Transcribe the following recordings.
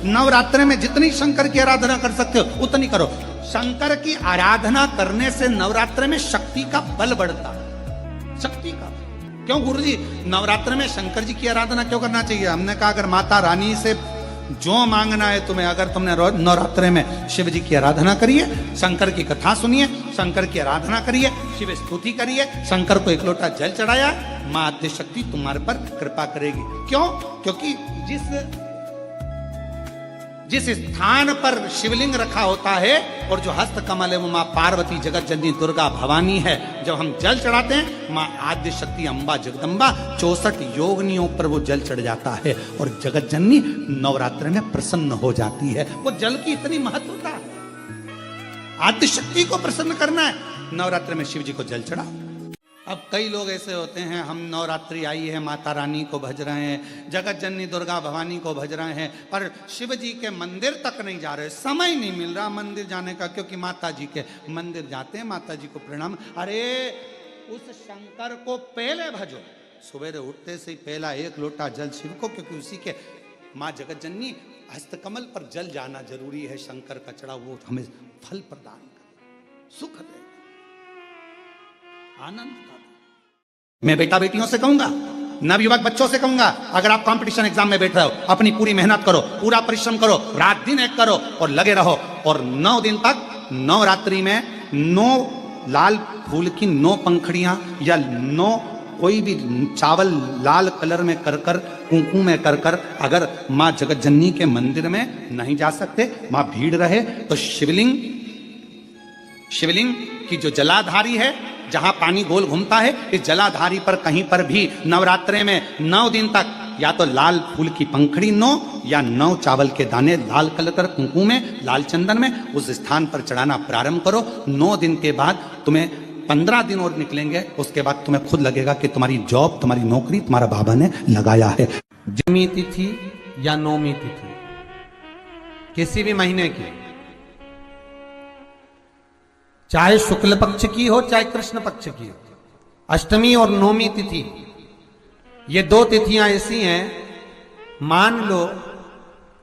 नवरात्रि में जितनी शंकर की आराधना कर सकते हो उतनी करो। शंकर की आराधना करने से नवरात्रि में शक्ति का बल बढ़ता है। शक्ति का क्यों गुरुजी नवरात्रि में शंकर जी की आराधना क्यों करना चाहिए? हमने कहा अगर माता रानी से जो मांगना है तुम्हें, अगर तुमने नवरात्रि में शिव जी की आराधना करिए, शंकर की कथा सुनिए, शंकर की आराधना करिए, शिव स्तुति करिए, शंकर को एक लोटा जल चढ़ाया, मां आद्य शक्ति तुम्हारे पर कृपा करेगी। क्यों? क्योंकि जिस स्थान पर शिवलिंग रखा होता है और जो हस्त कमल है वो मां पार्वती जगत जननी दुर्गा भवानी है। जब हम जल चढ़ाते हैं मां आद्य शक्ति अम्बा जगदम्बा 64 योगिनियों पर वो जल चढ़ जाता है और जगत जननी नवरात्र में प्रसन्न हो जाती है। वो जल की इतनी महत्वता है। आद्य शक्ति को प्रसन्न करना है, नवरात्र में शिव जी को जल चढ़ा। अब कई लोग ऐसे होते हैं, हम नवरात्रि आई है माता रानी को भज रहे हैं, जगत जननी दुर्गा भवानी को भज रहे हैं, पर शिव जी के मंदिर तक नहीं जा रहे, समय नहीं मिल रहा मंदिर जाने का, क्योंकि माता जी के मंदिर जाते हैं, माता जी को प्रणाम। अरे उस शंकर को पहले भजो, सुबह उठते से ही पहला एक लोटा जल शिव को, क्योंकि उसी के माँ जगत जननी हस्तकमल पर जल जाना जरूरी है। शंकर का चढ़ा वो हमें फल प्रदान करे, सुख दे, आनंद का। मैं बेटा बेटियों से कहूंगा, नवयुवक बच्चों से कहूंगा, अगर आप कंपटीशन एग्जाम में बैठ रहे हो, अपनी पूरी मेहनत करो, पूरा परिश्रम करो, रात दिन एक करो और लगे रहो, और 9 दिन तक नवरात्रि में 9 लाल फूल की 9 पंखड़ियां या 9 कोई भी चावल लाल कलर में कर कर, कुंकू में कर कर, अगर माँ जगत जननी के मंदिर में नहीं जा सकते, माँ भीड़ रहे, तो शिवलिंग की जो जलाधारी है, जहां पानी गोल घूमता है, इस जलाधारी पर कहीं पर भी नवरात्रे में 9 दिन तक या तो लाल फूल की पंखड़ी 9 या 9 चावल के दाने लाल कलर कर कुंकू में, लाल चंदन में उस स्थान पर चढ़ाना प्रारंभ करो। 9 दिन के बाद तुम्हें 15 दिन और निकलेंगे, उसके बाद तुम्हें खुद लगेगा कि तुम्हारी जॉब, तुम्हारी नौकरी तुम्हारा बाबा ने लगाया है। जन्मी तिथि या नौमी तिथि किसी भी महीने की, चाहे शुक्ल पक्ष की हो चाहे कृष्ण पक्ष की हो, अष्टमी और नौमी तिथि, ये 2 तिथियां ऐसी हैं, मान लो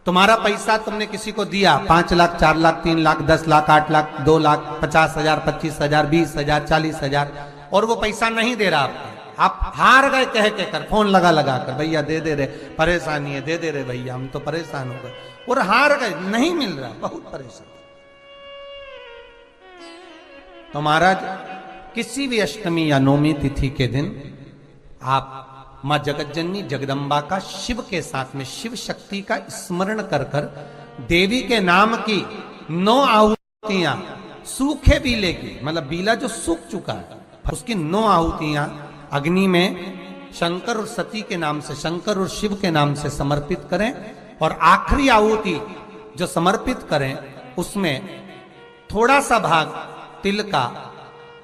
तुम्हारा पैसा तुमने किसी को दिया, 5 लाख, 4 लाख, 3 लाख, 10 लाख, 8 लाख, 2 लाख, 50,000, 25,000, 20,000, 40,000, और वो पैसा नहीं दे रहा आपको, आप हार गए कह के कर, फोन लगा कर, भैया दे दे रहे, परेशानी है, दे दे रहे भैया, हम तो परेशान हो गए, और हार गए, नहीं मिल रहा, बहुत परेशान। तो महाराज किसी भी अष्टमी या नौमी तिथि के दिन आप मां जगत जननी जगदम्बा का शिव के साथ में, शिव शक्ति का स्मरण कर कर, देवी के नाम की 9 आहुतियां, सूखे बीले की, मतलब बीला जो सूख चुका है, उसकी 9 आहुतियां अग्नि में शंकर और सती के नाम से, शंकर और शिव के नाम से समर्पित करें, और आखिरी आहुति जो समर्पित करें उसमें थोड़ा सा भाग तिल का,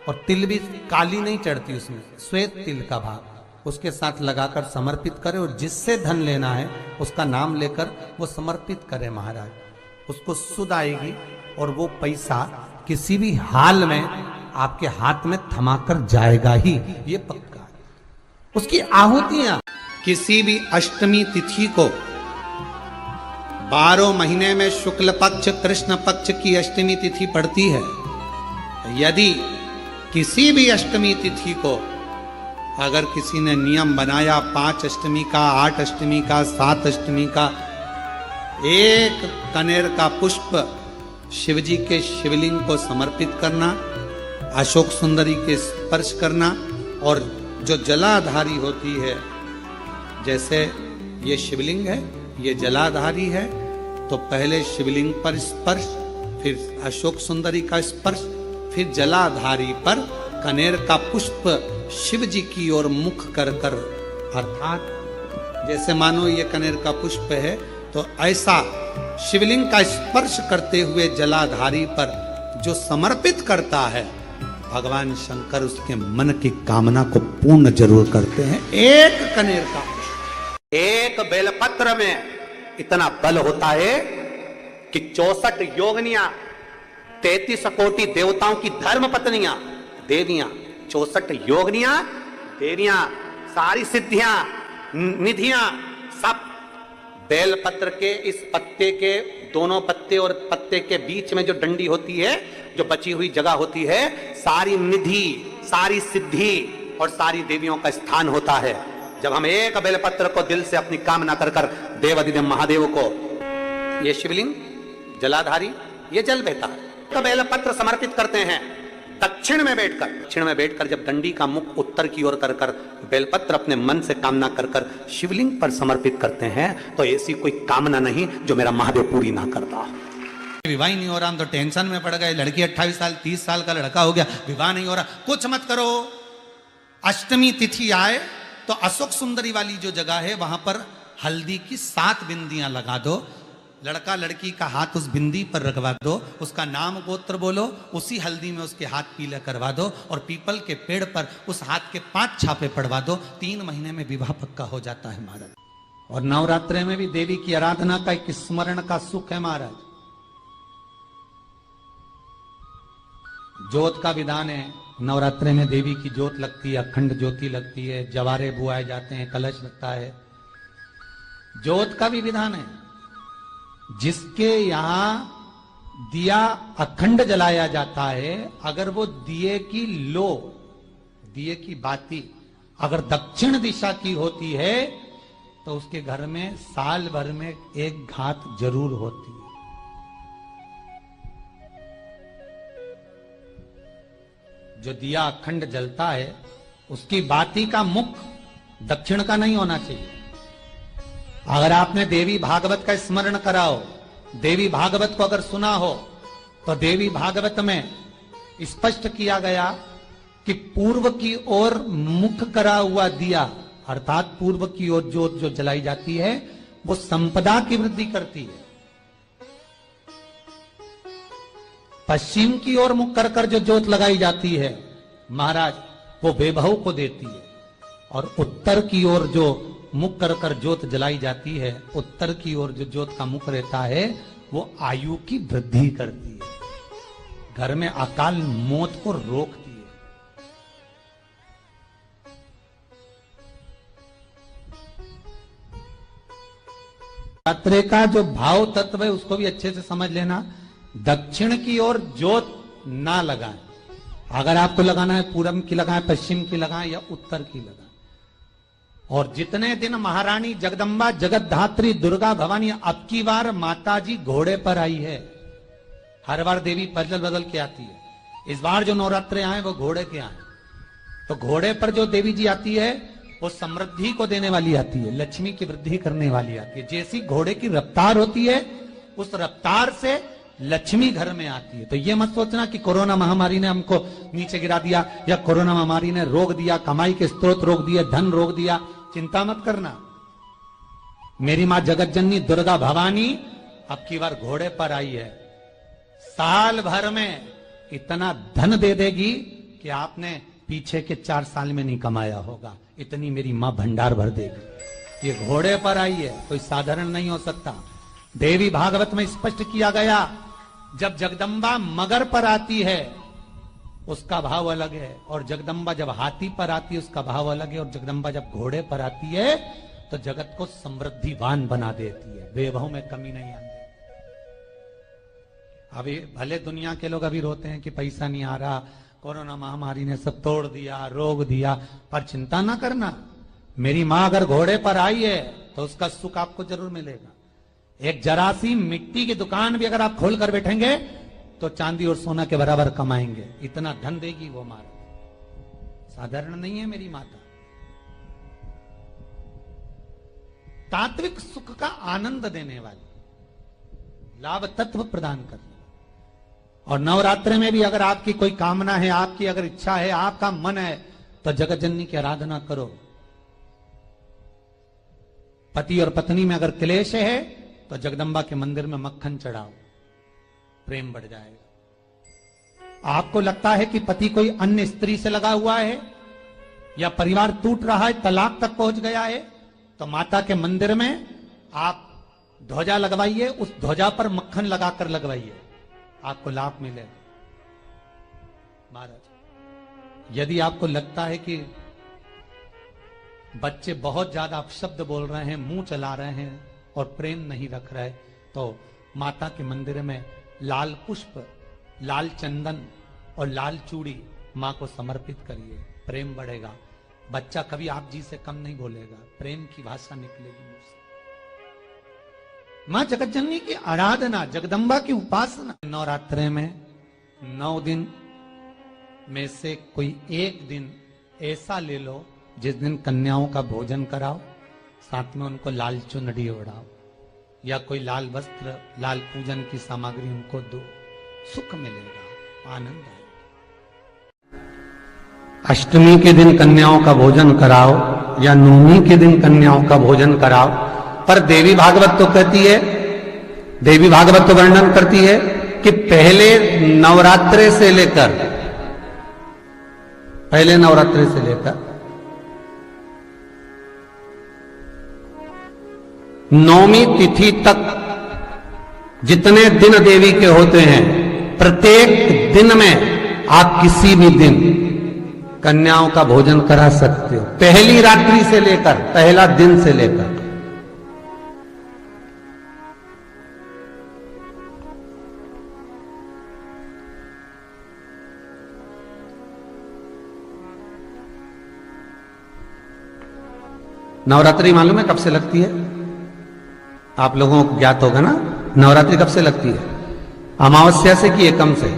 और तिल भी काली नहीं चढ़ती उसमें, श्वेत तिल का भाग उसके साथ लगाकर समर्पित करें, और जिससे धन लेना है उसका नाम लेकर वो समर्पित करें महाराज, उसको सुध आएगी, और वो पैसा किसी भी हाल में आपके हाथ में थमाकर जाएगा ही, ये पक्का है। उसकी आहुतियां किसी भी अष्टमी तिथि को 12 महीने में शुक्ल पक्ष कृष्ण पक्ष की अष्टमी तिथि पड़ती है। यदि किसी भी अष्टमी तिथि को अगर किसी ने नियम बनाया 5 अष्टमी का, 8 अष्टमी का, 7 अष्टमी का, 1 कनेर का पुष्प शिवजी के शिवलिंग को समर्पित करना, अशोक सुंदरी के स्पर्श करना, और जो जलाधारी होती है, जैसे ये शिवलिंग है, ये जलाधारी है, तो पहले शिवलिंग पर स्पर्श, फिर अशोक सुंदरी का स्पर्श, फिर जलाधारी पर कनेर का पुष्प शिव जी की ओर मुख कर कर, अर्थात जैसे मानो ये कनेर का पुष्प है, तो ऐसा शिवलिंग का स्पर्श करते हुए जलाधारी पर जो समर्पित करता है, भगवान शंकर उसके मन की कामना को पूर्ण जरूर करते हैं। 1 कनेर का पुष्प, 1 बेलपत्र में इतना बल होता है कि 64 योगिनियां, 33 कोटि देवताओं की धर्म पत्नियां, देवियां, 64 योगिनियां, देवियां, सारी सिद्धियां, निधियां, सब बेलपत्र के इस पत्ते के दोनों पत्ते और पत्ते के बीच में जो डंडी होती है, जो बची हुई जगह होती है, सारी निधि, सारी सिद्धि और सारी देवियों का स्थान होता है। जब हम एक बेलपत्र को दिल से अपनी कामना कर कर देवाधिदेव महादेव को, ये शिवलिंग जलाधारी, ये जल बहता है, तो बेलपत्र समर्पित करते हैं दक्षिण में बैठकर जब डंडी का मुख उत्तर की ओर कर कर बेलपत्र अपने मन से कामना कर कर शिवलिंग पर समर्पित करते हैं, तो ऐसी कोई कामना नहीं जो मेरा महादेव पूरी ना करता। विवाह ही नहीं हो रहा, हम तो टेंशन में पड़ गए, लड़की 28 साल 30 साल का लड़का हो गया, विवाह नहीं हो रहा। कुछ मत करो, अष्टमी तिथि आए तो अशोक सुंदरी वाली जो जगह है वहां पर हल्दी की 7 बिंदियां लगा दो, लड़का लड़की का हाथ उस बिंदी पर रखवा दो, उसका नाम गोत्र बोलो, उसी हल्दी में उसके हाथ पीले करवा दो और पीपल के पेड़ पर उस हाथ के 5 छापे पड़वा दो। 3 महीने में विवाह पक्का हो जाता है महाराज। और नवरात्रे में भी देवी की आराधना का एक स्मरण का सुख है महाराज। ज्योत का विधान है, नवरात्रे में देवी की ज्योत लगती है, अखंड ज्योति लगती है, जवारे बुआए जाते हैं, कलश लगता है। ज्योत का भी विधान है, जिसके यहां दिया अखंड जलाया जाता है, अगर वो दिए की लो, दिए की बाती अगर दक्षिण दिशा की होती है तो उसके घर में साल भर में एक घात जरूर होती है। जो दिया अखंड जलता है उसकी बाती का मुख दक्षिण का नहीं होना चाहिए। अगर आपने देवी भागवत का स्मरण कराओ, देवी भागवत को अगर सुना हो, तो देवी भागवत में स्पष्ट किया गया कि पूर्व की ओर मुख करा हुआ दिया, अर्थात पूर्व की ओर ज्योत जो जलाई जाती है वो संपदा की वृद्धि करती है। पश्चिम की ओर मुख कर कर जो ज्योत लगाई जाती है महाराज, वो वैभव को देती है। और उत्तर की ओर जो मुख कर कर ज्योत जलाई जाती है, उत्तर की ओर जो ज्योत का मुख रहता है वो आयु की वृद्धि करती है, घर में अकाल मौत को रोकती है। नवरात्रे का जो भाव तत्व है उसको भी अच्छे से समझ लेना। दक्षिण की ओर ज्योत ना लगाएं, अगर आपको लगाना है पूरब की लगाएं, पश्चिम की लगाएं या उत्तर की लगाएं। और जितने दिन महारानी जगदम्बा जगत धात्री दुर्गा भवानी, अब की बार माता जी घोड़े पर आई है, हर बार देवी बदल बदल के आती है, इस बार जो नवरात्रे आए वो घोड़े के आए। तो घोड़े पर जो देवी जी आती है वो समृद्धि को देने वाली आती है, लक्ष्मी की वृद्धि करने वाली आती है। जैसी घोड़े की रफ्तार होती है उस रफ्तार से लक्ष्मी घर में आती है। तो ये मत सोचना कि कोरोना महामारी ने हमको नीचे गिरा दिया या कोरोना महामारी ने रोक दिया, कमाई के स्रोत रोक दिए, धन रोक दिया, चिंता मत करना। मेरी मां जगत जननी दुर्गा भवानी अब की बार घोड़े पर आई है, साल भर में इतना धन दे देगी कि आपने पीछे के 4 साल में नहीं कमाया होगा, इतनी मेरी मां भंडार भर देगी। ये घोड़े पर आई है, कोई साधारण नहीं हो सकता। देवी भागवत में स्पष्ट किया गया, जब जगदम्बा मगर पर आती है उसका भाव अलग है, और जगदम्बा जब हाथी पर आती है उसका भाव अलग है, और जगदम्बा जब घोड़े पर आती है तो जगत को समृद्धिवान बना देती है, वैभव में कमी नहीं आती। अभी भले दुनिया के लोग अभी रोते हैं कि पैसा नहीं आ रहा, कोरोना महामारी ने सब तोड़ दिया, रोक दिया, पर चिंता ना करना, मेरी मां अगर घोड़े पर आई है तो उसका सुख आपको जरूर मिलेगा। एक जरासी मिट्टी की दुकान भी अगर आप खोल कर बैठेंगे तो चांदी और सोना के बराबर कमाएंगे, इतना धन देगी वो मारा, साधारण नहीं है मेरी माता। तात्विक सुख का आनंद देने वाली, लाभ तत्व प्रदान करने वाली। और नवरात्रि में भी अगर आपकी कोई कामना है, आपकी अगर इच्छा है, आपका मन है, तो जगत जननी की आराधना करो। पति और पत्नी में अगर क्लेश है तो जगदम्बा के मंदिर में मक्खन चढ़ाओ, प्रेम बढ़ जाएगा। आपको लगता है कि पति कोई अन्य स्त्री से लगा हुआ है या परिवार टूट रहा है, तलाक तक पहुंच गया है, तो माता के मंदिर में आप ध्वजा लगवाइए, उस ध्वजा पर मक्खन लगाकर लगवाइए, आपको लाभ मिलेगा। महाराज, यदि आपको लगता है कि बच्चे बहुत ज्यादा अपशब्द बोल रहे हैं, मुंह चला रहे हैं, और प्रेम नहीं रख रहे तो माता के मंदिर में लाल पुष्प, लाल चंदन और लाल चूड़ी माँ को समर्पित करिए, प्रेम बढ़ेगा। बच्चा कभी आप जी से कम नहीं बोलेगा, प्रेम की भाषा निकलेगी मुझसे। मां जगतजननी की आराधना, जगदम्बा की उपासना। नवरात्रे में 9 दिन में से कोई एक दिन ऐसा ले लो जिस दिन कन्याओं का भोजन कराओ, साथ में उनको लाल चुनरी ओढ़ाओ या कोई लाल वस्त्र, लाल पूजन की सामग्री उनको दो, सुख मिलेगा, आनंद आएगा। अष्टमी के दिन कन्याओं का भोजन कराओ या नवमी के दिन कन्याओं का भोजन कराओ, पर देवी भागवत तो कहती है, देवी भागवत तो वर्णन करती है कि पहले नवरात्रे से लेकर नौमी तिथि तक जितने दिन देवी के होते हैं, प्रत्येक दिन में आप किसी भी दिन कन्याओं का भोजन करा सकते हो, पहली रात्रि से लेकर, पहला दिन से लेकर। नवरात्रि मालूम है कब से लगती है? आप लोगों को ज्ञात होगा ना, नवरात्रि कब से लगती है? अमावस्या से कि एकम से?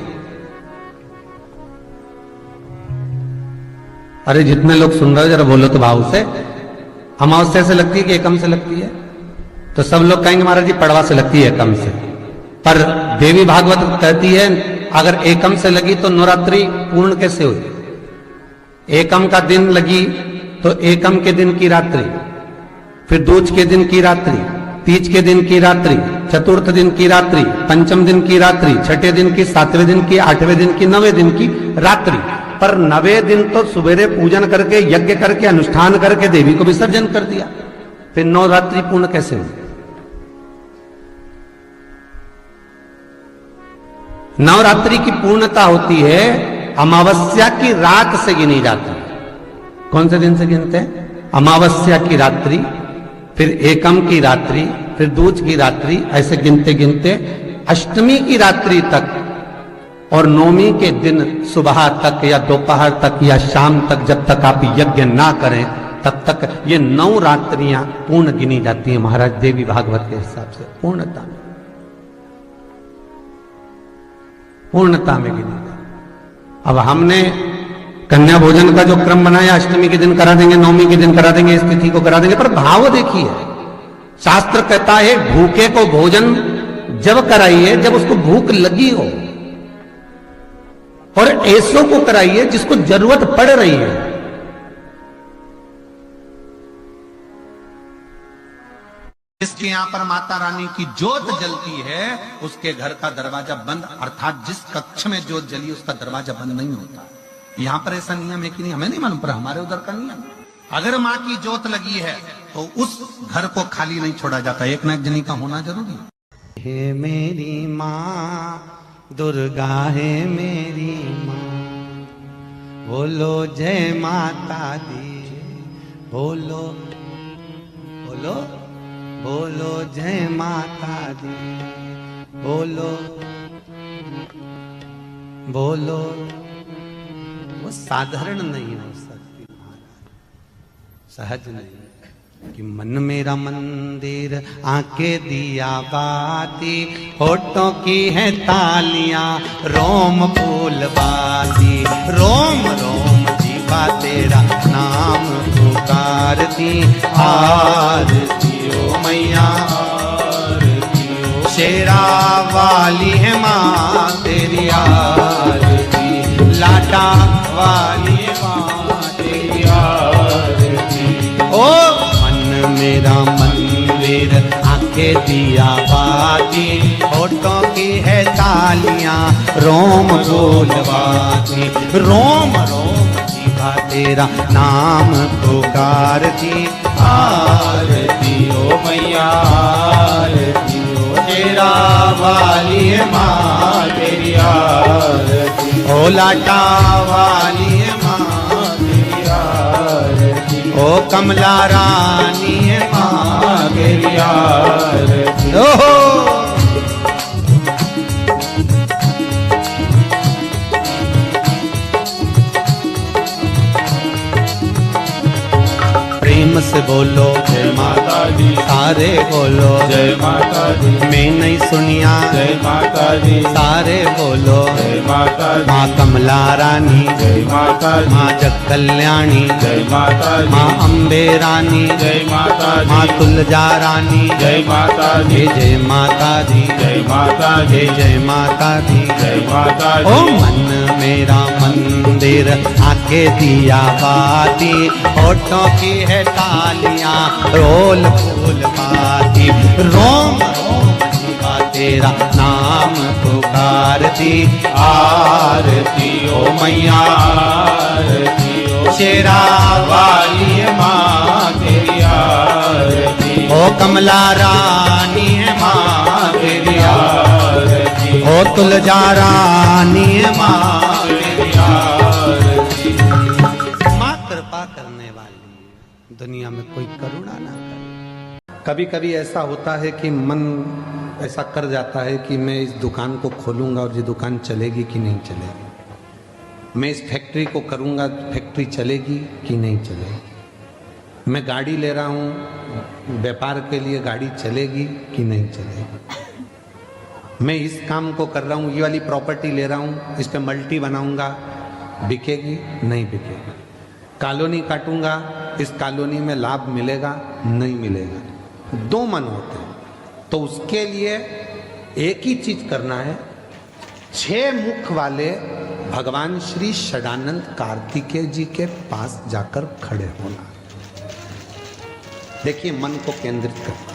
अरे जितने लोग सुन रहे हो जरा बोलो तो भाव से। अमावस्या से लगती है कि एकम से लगती है? तो सब लोग कहेंगे महाराज जी पड़वा से लगती है, एकम से। पर देवी भागवत कहती है अगर एकम से लगी तो नवरात्रि पूर्ण कैसे हुई? एकम का दिन लगी तो एकम के दिन की रात्रि, फिर दूज के दिन की रात्रि, तीज के दिन की रात्रि, चतुर्थ दिन की रात्रि, पंचम दिन की रात्रि, छठे दिन की, सातवें दिन की, आठवें दिन की, 9वें दिन की रात्रि। पर 9वें दिन तो सुबेरे पूजन करके, यज्ञ करके, अनुष्ठान करके देवी को विसर्जन कर दिया, फिर नवरात्रि पूर्ण कैसे हुई? नवरात्रि की पूर्णता होती है अमावस्या की रात से गिनी जाती है। कौन से दिन से गिनते हैं? अमावस्या की रात्रि, फिर एकम की रात्रि, फिर दूज की रात्रि, ऐसे गिनते गिनते अष्टमी की रात्रि तक और नवमी के दिन सुबह तक या दोपहर तक या शाम तक, जब तक आप यज्ञ ना करें तब तक ये 9 रात्रियां पूर्ण गिनी जाती हैं महाराज देवी भागवत के हिसाब से। पूर्णता में गिनी जाती। अब हमने कन्या भोजन का जो क्रम बनाया, अष्टमी के दिन करा देंगे, नवमी के दिन करा देंगे, इस तिथि को करा देंगे, पर भाव देखिए, शास्त्र कहता है भूखे को भोजन जब कराइए जब उसको भूख लगी हो, और ऐसों को कराइए जिसको जरूरत पड़ रही है। जिसके यहां पर माता रानी की ज्योत जलती है उसके घर का दरवाजा बंद, अर्थात जिस कक्ष में ज्योत जली उसका दरवाजा बंद नहीं होता। यहां पर ऐसा नियम है कि नहीं हमें नहीं मालूम, पर हमारे उधर का नियम, अगर माँ की ज्योत लगी है तो उस घर को खाली नहीं छोड़ा जाता, एक ना एक जनी का होना जरूरी है। हे मेरी माँ दुर्गा है मेरी माँ, बोलो जय माता दी, बोलो बोलो बोलो जय माता दी, बोलो बोलो। वो साधारण नहीं हो सकती महाराज, सहज नहीं। कि मन मेरा मंदिर आंखें दिया बाती, होठों की है तालियां रोम फूल बाती, रोम रोम जीवा तेरा नाम पुकारती, आरती ओ मैया आरती ओ, शेरा वाली है माँ तेरी आरती, लाटा वाली है माँ तेरी आरती। ओ मेरा मंदिर आंखें दिया बाती, होठों की है तालियां रोम बोलवाती, रोम रोम जीवा तेरा नाम पुकारती, आरती ओ मैया आरती ओ, तेरा वाली है माँ तेरी आरती, ओ लाटा वाली है माँ तेरी आरती। ओ कमला रानी माँ तेरी आरती। ओहो प्रेम से बोलो जय माता दी, सारे बोलो जय माता दी, मैं नहीं सुनिया जय माता दी, सारे बोलो जय माता दी, माँ कमला रानी जय माता दी, माँ जग कल्याणी जय माता दी, माँ अम्बे रानी जय माता माँ दी, तुलजा रानी जय माता दी, जय माता दी जय माता दी, जय माता दी जय माता ओ दी। मन मेरा मंदिर आके दिया बाती होठों की है तालियां रोल फूल पाती रोम रोम जीवा तेरा नाम पुकारती आरती ओ मैया आरती ओ शेरा वाली माँ तेरी आरती। ओ कमला रानी है माँ तेरी आरती ओ तुलजा रानी है माँ तेरी आरती। माँ कृपा करने वाली है, दुनिया में कोई करुणा ना करे। कभी कभी ऐसा होता है कि मन ऐसा कर जाता है कि मैं इस दुकान को खोलूंगा और ये दुकान चलेगी कि नहीं चलेगी, मैं इस फैक्ट्री को करूंगा फैक्ट्री चलेगी कि नहीं चलेगी, मैं गाड़ी ले रहा हूँ व्यापार के लिए गाड़ी चलेगी कि नहीं चलेगी, मैं इस काम को कर रहा हूँ ये वाली प्रॉपर्टी ले रहा हूँ इस पे मल्टी बनाऊंगा बिकेगी नहीं बिकेगी, कॉलोनी काटूंगा इस कॉलोनी में लाभ मिलेगा नहीं मिलेगा, दो मन होते हैं। तो उसके लिए एक ही चीज करना है, 6 मुख वाले भगवान श्री षडानंद कार्तिकेय जी के पास जाकर खड़े होना। देखिए मन को केंद्रित करना,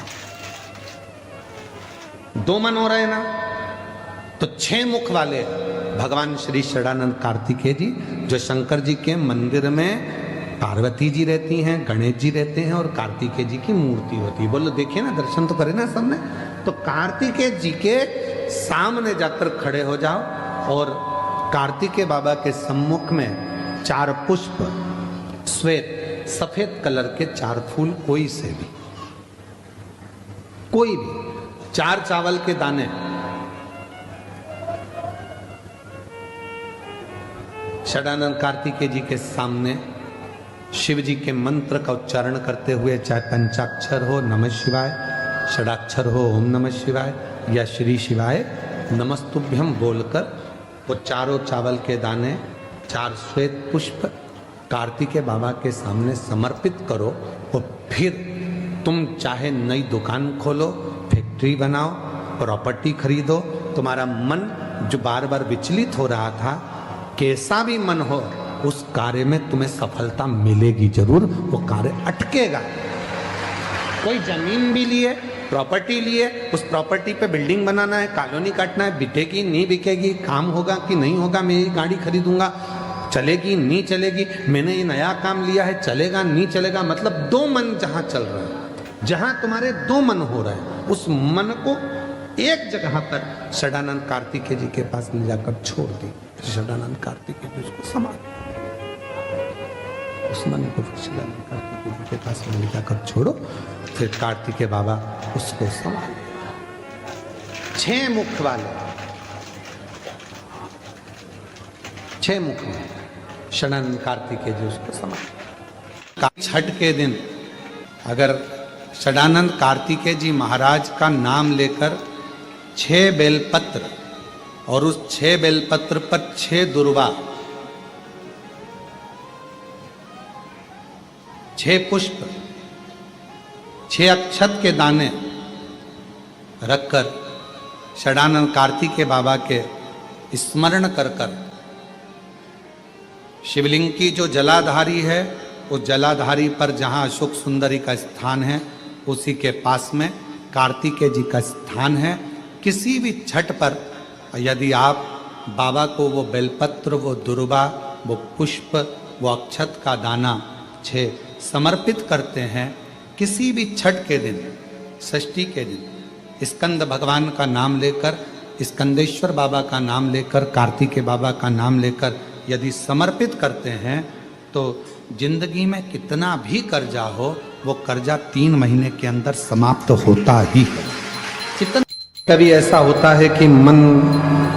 2 मन हो रहे हैं ना, तो 6 मुख वाले भगवान श्री षडानंद कार्तिकेय जी जो शंकर जी के मंदिर में पार्वती जी रहती हैं, गणेश जी रहते हैं और कार्तिकेय जी की मूर्ति होती है। बोलो देखिए ना, दर्शन तो करे ना सबने। तो कार्तिकेय जी के सामने जाकर खड़े हो जाओ और कार्तिकेय बाबा के सम्मुख में 4 पुष्प श्वेत सफेद कलर के 4 फूल कोई से भी, कोई भी 4 चावल के दाने, षडानंद कार्तिकेय जी के सामने शिव जी के मंत्र का उच्चारण करते हुए, चाहे पंचाक्षर हो नमः शिवाय, षडाक्षर हो ओम नमः शिवाय या श्री शिवाय नमस्तुभ्यम बोलकर वो चारों चावल के दाने 4 श्वेत पुष्प कार्तिकेय बाबा के सामने समर्पित करो। और फिर तुम चाहे नई दुकान खोलो, फैक्ट्री बनाओ, प्रॉपर्टी खरीदो, तुम्हारा मन जो बार बार विचलित हो रहा था, कैसा भी मन हो उस कार्य में तुम्हें सफलता मिलेगी जरूर, वो कार्य अटकेगा। कोई जमीन भी लिए, प्रॉपर्टी लिए, उस प्रॉपर्टी पे बिल्डिंग बनाना है, कॉलोनी काटना है, बिकेगी नहीं बिकेगी, काम होगा कि नहीं होगा, मैं ये गाड़ी खरीदूंगा चलेगी नहीं चलेगी, मैंने ये नया काम लिया है चलेगा नहीं चलेगा, मतलब 2 मन जहां चल रहे हैं, जहां तुम्हारे 2 मन हो रहे हैं, उस मन को एक जगह पर षडानंद कार्तिकेय जी के पास ले जाकर छोड़ दी। षडानंद कार्तिकेय जी उसको संभाल, उस मन को षडानंद कार्तिकेय जी के पास ले जाकर छोड़ो, फिर कार्तिकेय बाबा उसको संभाल। 6 मुख वाले, 6 मुख में षडानंद कार्तिकेय जी उसको संभाल। छठ के दिन अगर षडानंद कार्तिकेय जी महाराज का नाम लेकर 6 बेलपत्र और उस 6 बेलपत्र पर 6 दुर्वा, 6 पुष्प, 6 अक्षत के दाने रखकर षडानंद कार्तिकेय बाबा के स्मरण कर कर शिवलिंग की जो जलाधारी है, उस जलाधारी पर जहाँ अशोक सुंदरी का स्थान है उसी के पास में कार्तिकेय जी का स्थान है। किसी भी छठ पर यदि आप बाबा को वो बेलपत्र, वो दुर्वा, वो पुष्प, वो अक्षत का दाना 6 समर्पित करते हैं, किसी भी छठ के दिन, षष्ठी के दिन स्कंद भगवान का नाम लेकर, स्कंदेश्वर बाबा का नाम लेकर, कार्तिकेय बाबा का नाम लेकर यदि समर्पित करते हैं तो जिंदगी में कितना भी कर्जा हो वो कर्जा 3 महीने के अंदर समाप्त होता ही है। कितना कभी ऐसा होता है कि मन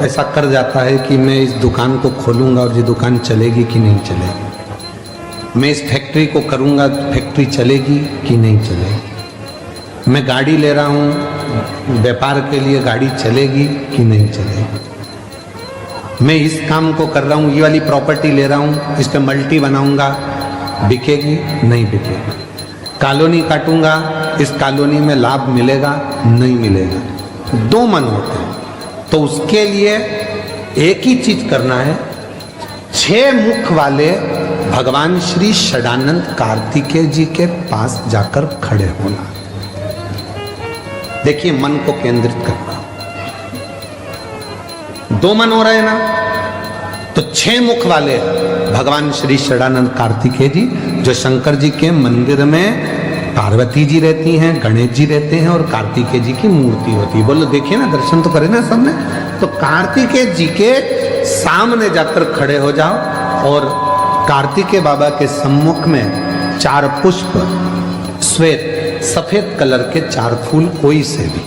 ऐसा कर जाता है कि मैं इस दुकान को खोलूंगा और ये दुकान चलेगी कि नहीं चलेगी, मैं इस फैक्ट्री को करूंगा, फैक्ट्री चलेगी कि नहीं चलेगी, मैं गाड़ी ले रहा हूं व्यापार के लिए, गाड़ी चलेगी कि नहीं चलेगी, मैं इस काम को कर रहा हूं, ये वाली प्रॉपर्टी ले रहा हूं, इस पे मल्टी बनाऊंगा, बिकेगी नहीं बिकेगी, कॉलोनी काटूंगा, इस कॉलोनी में लाभ मिलेगा नहीं मिलेगा। 2 मन होते हैं, तो उसके लिए एक ही चीज करना है, 6 मुख वाले भगवान श्री षडानंद कार्तिकेय जी के पास जाकर खड़े होना। देखिए मन को केंद्रित करना। 2 मन हो रहे हैं ना, तो 6 मुख वाले भगवान श्री षडानंद कार्तिकेय जी, जो शंकर जी के मंदिर में पार्वती जी रहती हैं, गणेश जी रहते हैं और कार्तिकेय जी की मूर्ति होती है। बोलो देखिए ना, दर्शन तो करें ना सबने। तो कार्तिकेय जी के सामने जाकर खड़े हो जाओ और कार्तिकेय बाबा के सम्मुख में 4 पुष्प, श्वेत सफेद कलर के 4 फूल, कोई से भी,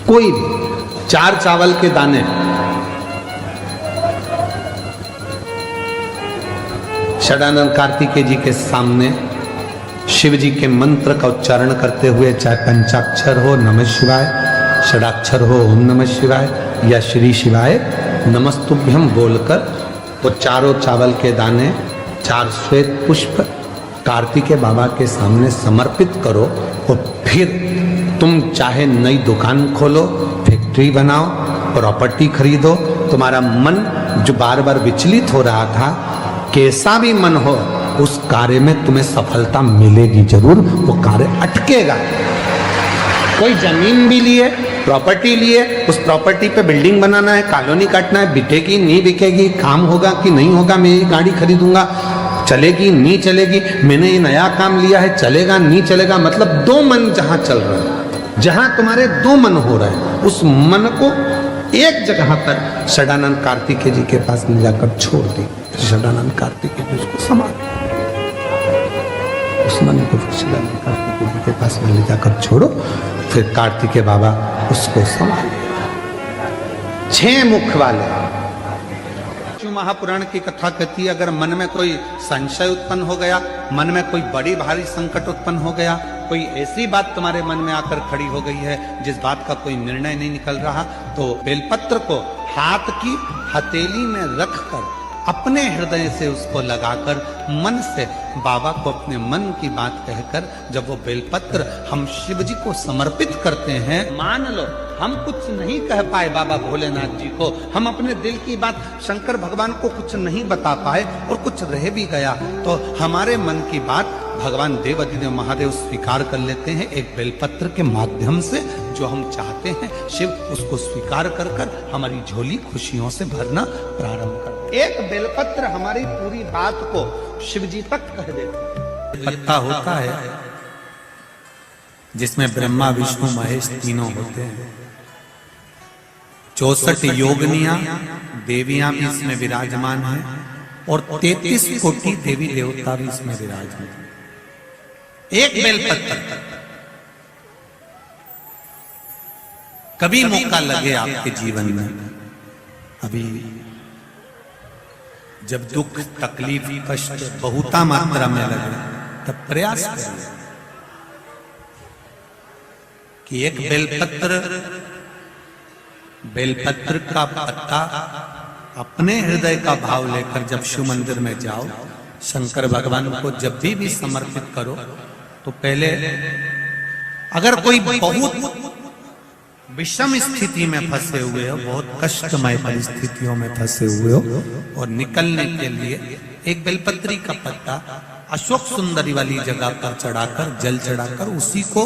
कोई भी, 4 चावल के दाने, षडानंद कार्तिकेय जी के सामने शिव जी के मंत्र का उच्चारण करते हुए, चाहे पंचाक्षर हो नमः शिवाय, षडाक्षर हो ओम नमः शिवाय या श्री शिवाय नमस्तुभ्यम बोलकर वो 4 चावल के दाने, 4 श्वेत पुष्प कार्तिकेय बाबा के सामने समर्पित करो। और फिर तुम चाहे नई दुकान खोलो, फैक्ट्री बनाओ, प्रॉपर्टी खरीदो, तुम्हारा मन जो बार बार विचलित हो रहा था, कैसा भी मन हो, उस कार्य में तुम्हें सफलता मिलेगी जरूर, वो कार्य अटकेगा। कोई जमीन भी लिए, प्रॉपर्टी लिए, उस प्रॉपर्टी पे बिल्डिंग बनाना है, कॉलोनी काटना है, बिकेगी नहीं बिकेगी, काम होगा कि नहीं होगा, मैं ये गाड़ी खरीदूंगा, चलेगी नहीं चलेगी, मैंने ये नया काम लिया है, चलेगा नहीं चलेगा, मतलब 2 मन जहां चल रहे हैं, जहां तुम्हारे 2 मन हो रहे हैं, उस मन को एक जगह पर षडानंद कार्तिकेय जी के पास ले जाकर छोड़ दी। षडानंद कार्तिकेय जी उसको संभाल, उस मन को षडानंद कार्तिकेय जी के पास ले जाकर छोड़ो, फिर कार्तिकेय बाबा उसको संभाल। 6 मुख वाले महापुराण की कथा कहती है, अगर मन में कोई संशय उत्पन्न हो गया, मन में कोई बड़ी भारी संकट उत्पन्न हो गया, कोई ऐसी बात तुम्हारे मन में आकर खड़ी हो गई है जिस बात का कोई निर्णय नहीं निकल रहा, तो बेलपत्र को हाथ की हथेली में रखकर अपने हृदय से उसको लगाकर मन से बाबा को अपने मन की बात कहकर जब वो बेलपत्र हम शिव जी को समर्पित करते हैं, मान लो हम कुछ नहीं कह पाए बाबा भोलेनाथ जी को, हम अपने दिल की बात शंकर भगवान को कुछ नहीं बता पाए और कुछ रह भी गया, तो हमारे मन की बात भगवान देवाधिदेव महादेव स्वीकार कर लेते हैं एक बेलपत्र के माध्यम से। जो हम चाहते हैं शिव उसको स्वीकार कर कर हमारी झोली खुशियों से भरना प्रारंभ कर। एक बेलपत्र हमारी पूरी बात को शिव जी तक कह देते। पत्ता होता है जिसमें ब्रह्मा विष्णु महेश तीनों होते हैं, 64 योगनियां देवियां भी इसमें विराजमान हैं और 33 कोटि देवी देवता भी इसमें विराजमान हैं। एक बेलपत्र, कभी मौका लगे आपके जीवन में, अभी जब दुख तकलीफ कष्ट बहुता मात्रा में लगे, तब प्रयास करिए कि एक बेलपत्र का पत्ता अपने हृदय का भाव लेकर जब शिव मंदिर में जाओ, शंकर भगवान को जब भी समर्पित करो, तो पहले अगर कोई बहुत विषम स्थिति में फंसे हुए हो, बहुत कष्टमय परिस्थितियों में फंसे हुए हो, और निकलने के लिए एक बेलपत्री का पत्ता अशोक सुंदरी वाली जगह पर चढ़ाकर, जल चढ़ाकर उसी को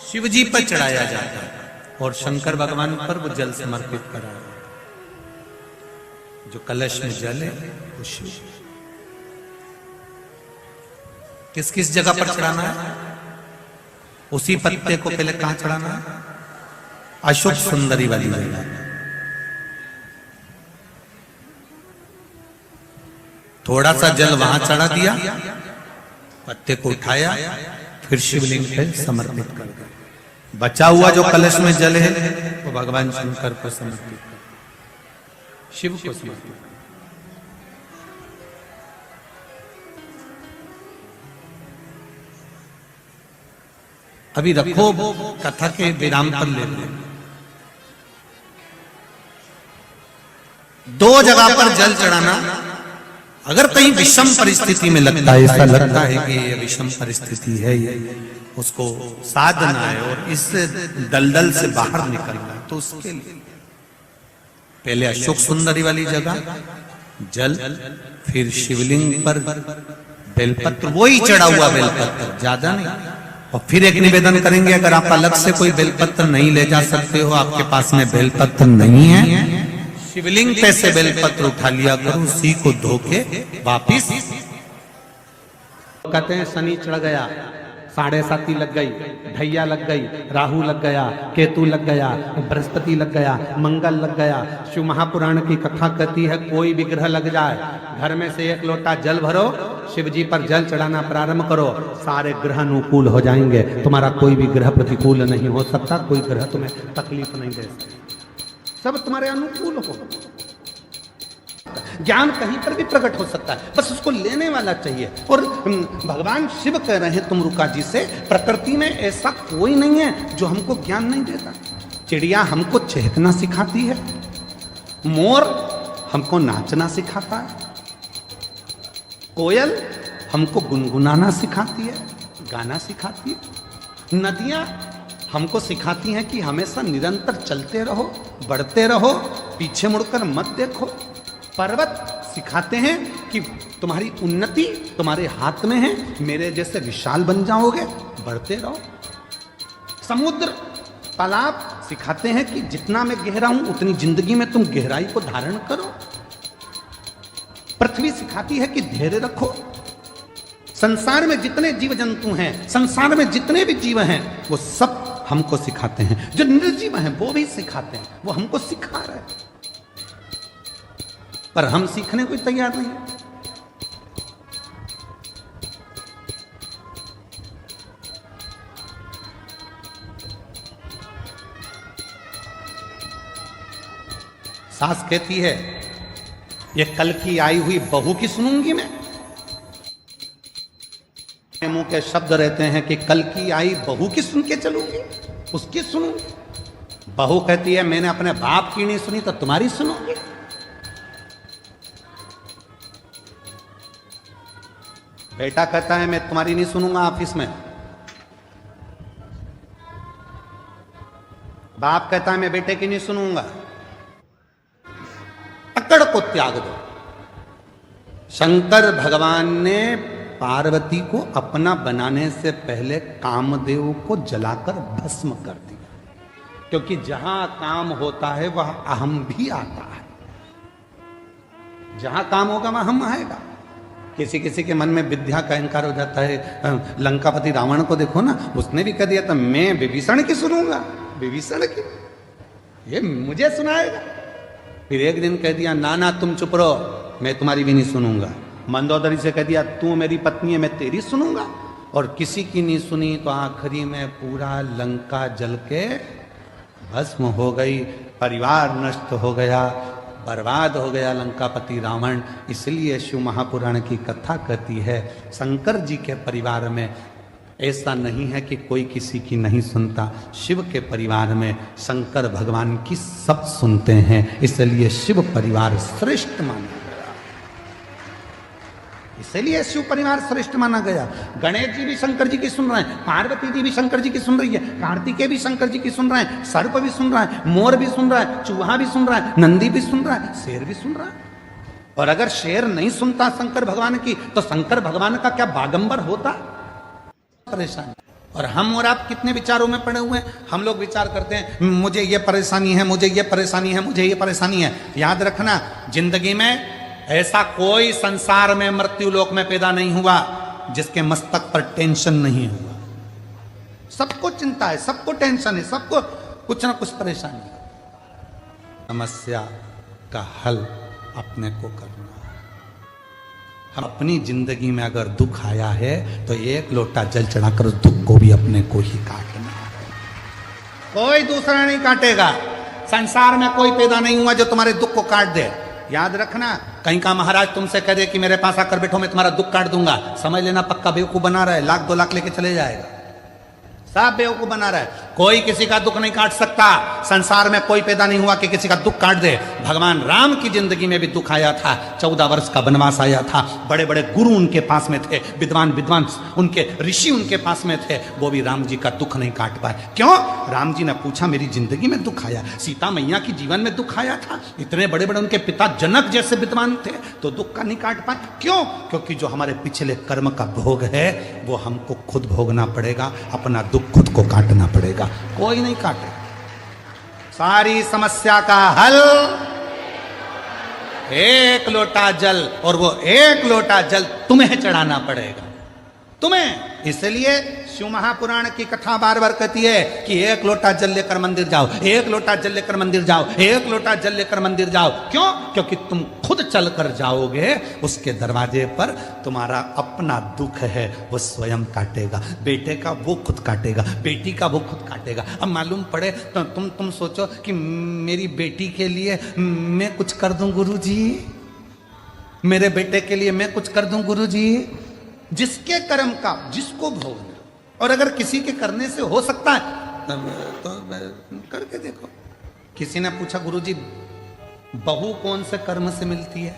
शिव जी पर चढ़ाया जाता है और शंकर भगवान पर वो जल समर्पित करा। जो कलश में जल है वो शिव। किस किस जगह पर चढ़ाना है? उसी पत्ते को पहले कहां चढ़ाना है? अशोक सुंदरी वाली जगह। थोड़ा सा जल वहां चढ़ा दिया, पत्ते को उठाया, फिर शिवलिंग पे समर्पित कर दिया। बचा हुआ जो कलश में जल है वो भगवान शंकर को समर्पित कर, शिव को समर्पित कर। अभी रखो, कथा के विराम पर ले लो। दो जगह पर जल चढ़ाना अगर कहीं विषम परिस्थिति में लगता है, ऐसा लगता है कि ये विषम परिस्थिति है, ये उसको साधना है और इस दलदल से बाहर निकलना है, तो उसके लिए पहले अशोक सुंदरी वाली जगह जल, फिर शिवलिंग पर बेलपत्र, वही चढ़ा हुआ बेलपत्र, ज्यादा नहीं। और फिर एक निवेदन करेंगे, अगर आप अलग से कोई बेलपत्र नहीं ले जा सकते हो, आपके पास में बेलपत्र नहीं है, शिवलिंग पे से बेलपत्र उठा लिया करो, उसी को धो के वापिस। कहते हैं शनि चढ़ गया, 7.5 लग गई, ढैया लग गई, राहु लग गया, केतु लग गया, बृहस्पति लग गया, मंगल लग गया। शिव महापुराण की कथा कहती है कोई भी ग्रह लग जाए, घर में से 1 लोटा जल भरो, शिव जी पर जल चढ़ाना प्रारंभ करो, सारे ग्रह अनुकूल हो जाएंगे। तुम्हारा कोई भी ग्रह प्रतिकूल नहीं हो सकता, कोई ग्रह तुम्हें तकलीफ नहीं दे सकता, सब तुम्हारे अनुकूल हो। ज्ञान कहीं पर भी प्रकट हो सकता है, बस उसको लेने वाला चाहिए। और भगवान शिव कह रहे हैं तुमरुका जी से, प्रकृति में ऐसा कोई नहीं है जो हमको ज्ञान नहीं देता। चिड़िया हमको चहकना सिखाती है, मोर हमको नाचना सिखाता है, कोयल हमको गुनगुनाना सिखाती है, गाना सिखाती है, नदियां हमको सिखाती हैं कि हमेशा निरंतर चलते रहो, बढ़ते रहो, पीछे मुड़कर मत देखो। पर्वत सिखाते हैं कि तुम्हारी उन्नति तुम्हारे हाथ में है, मेरे जैसे विशाल बन जाओगे, बढ़ते रहो। समुद्र तालाब सिखाते हैं कि जितना मैं गहरा हूं उतनी जिंदगी में तुम गहराई को धारण करो। पृथ्वी सिखाती है कि धैर्य रखो। संसार में जितने जीव जंतु हैं, संसार में जितने भी जीव हैं, वो सब हमको सिखाते हैं। जो निर्जीव हैं वो भी सिखाते हैं, वो हमको सिखा रहे हैं, पर हम सीखने को तैयार नहीं है। सास कहती है ये कल की आई हुई बहू की सुनूंगी मैं। मुंह के शब्द रहते हैं कि कल की आई बहू की सुन के चलूंगी, उसकी सुनूंगी। बहू कहती है मैंने अपने बाप की नहीं सुनी तो तुम्हारी सुनूंगी। बेटा कहता है मैं तुम्हारी नहीं सुनूंगा ऑफिस में। बाप कहता है मैं बेटे की नहीं सुनूंगा। अकड़ को त्याग दो। शंकर भगवान ने पार्वती को अपना बनाने से पहले कामदेव को जलाकर भस्म कर दिया, क्योंकि जहां काम होता है वह अहम भी आता है। जहां काम होगा वहां हम आएगा। किसी किसी के मन में विद्या का अहंकार हो जाता है। लंकापति रावण को देखो ना, उसने भी कह दिया था मैं विभीषण की सुनूंगा, विभीषण की, ये मुझे सुनाएगा। फिर एक दिन कह दिया ना ना तुम चुप रहो, मैं तुम्हारी भी नहीं सुनूंगा। मंदोदरी से कह दिया तू मेरी पत्नी है, मैं तेरी सुनूंगा। और किसी की नहीं सुनी तो आखिरी में पूरा लंका जल के भस्म हो गई, परिवार नष्ट हो गया, बर्बाद हो गया लंकापति रावण। इसलिए शिव महापुराण की कथा कहती है शंकर जी के परिवार में ऐसा नहीं है कि कोई किसी की नहीं सुनता। शिव के परिवार में शंकर भगवान की सब सुनते हैं, इसलिए शिव परिवार श्रेष्ठ माना गया। इसलिए शिव परिवार श्रेष्ठ माना गया। गणेश जी भी शंकर जी की सुन रहे हैं, पार्वती जी भी शंकर जी की सुन रही है, कार्तिकेय भी शंकर जी की सुन रहे हैं, सर्प भी सुन रहा है, मोर भी सुन रहा है, चूहा भी सुन रहा है, नंदी भी सुन रहा है, शेर भी सुन रहा है। और अगर शेर नहीं सुनता शंकर भगवान की तो शंकर भगवान का क्या बागंबर होता? परेशानी। और हम और आप कितने विचारों में पड़े हुए हैं। हम लोग विचार करते हैं मुझे ये परेशानी है, मुझे ये परेशानी है, मुझे ये परेशानी है। याद रखना जिंदगी में ऐसा कोई संसार में मृत्यु लोक में पैदा नहीं हुआ जिसके मस्तक पर टेंशन नहीं हुआ। सबको चिंता है, सबको टेंशन है, सबको कुछ ना कुछ परेशानी है। समस्या का हल अपने को करना है। हम अपनी जिंदगी में अगर दुख आया है तो एक लोटा जल चढ़ाकर उस दुख को भी अपने को ही काटना है, कोई दूसरा नहीं काटेगा। संसार में कोई पैदा नहीं हुआ जो तुम्हारे दुख को काट दे। याद रखना, कहीं का महाराज तुमसे कह दे कि मेरे पास आकर बैठो मैं तुम्हारा दुख काट दूंगा, समझ लेना पक्का बेवकूफ बना रहा है, 1,00,000 2 लाख लेके चले जाएगा। सब बेवकूफ बना रहा है। कोई किसी का दुख नहीं काट सकता। संसार में कोई पैदा नहीं हुआ कि किसी का दुख काट दे। भगवान राम की जिंदगी में भी दुख आया था, 14 वर्ष का वनवास आया था, बड़े बड़े गुरु उनके पास में थे, विद्वान विद्वान उनके ऋषि उनके पास में थे, वो भी राम जी का दुख नहीं काट पाए। क्यों? राम जी ने पूछा मेरी जिंदगी में दुख आया, सीता मैया की जीवन में दुख आया था, इतने बड़े बड़े उनके पिता जनक जैसे विद्वान थे तो दुख का नहीं काट पाए। क्यों? क्योंकि जो हमारे पिछले कर्म का भोग है वो हमको खुद भोगना पड़ेगा, अपना दुख खुद को काटना पड़ेगा, कोई नहीं काटे। सारी समस्या का हल एक लोटा जल, और वो एक लोटा जल तुम्हें चढ़ाना पड़ेगा, तुम्हें। इसलिए शिव महापुराण की कथा बार बार कहती है कि एक लोटा जल लेकर मंदिर जाओ, एक लोटा जल लेकर मंदिर जाओ, एक लोटा जल लेकर मंदिर जाओ। क्यों? क्योंकि तुम खुद चल कर जाओगे, उसके दरवाजे पर तुम्हारा अपना दुख है वो स्वयं काटेगा। बेटे का वो खुद काटेगा, बेटी का वो खुद काटेगा। अब मालूम पड़े तो तुम सोचो कि मेरी बेटी के लिए मैं कुछ कर दूं गुरुजी, मेरे बेटे के लिए मैं कुछ कर दूं गुरुजी। जिसके कर्म का जिसको भोगना, और अगर किसी के करने से हो सकता है तो करके देखो। किसी ने पूछा गुरुजी बहू कौन से कर्म से मिलती है?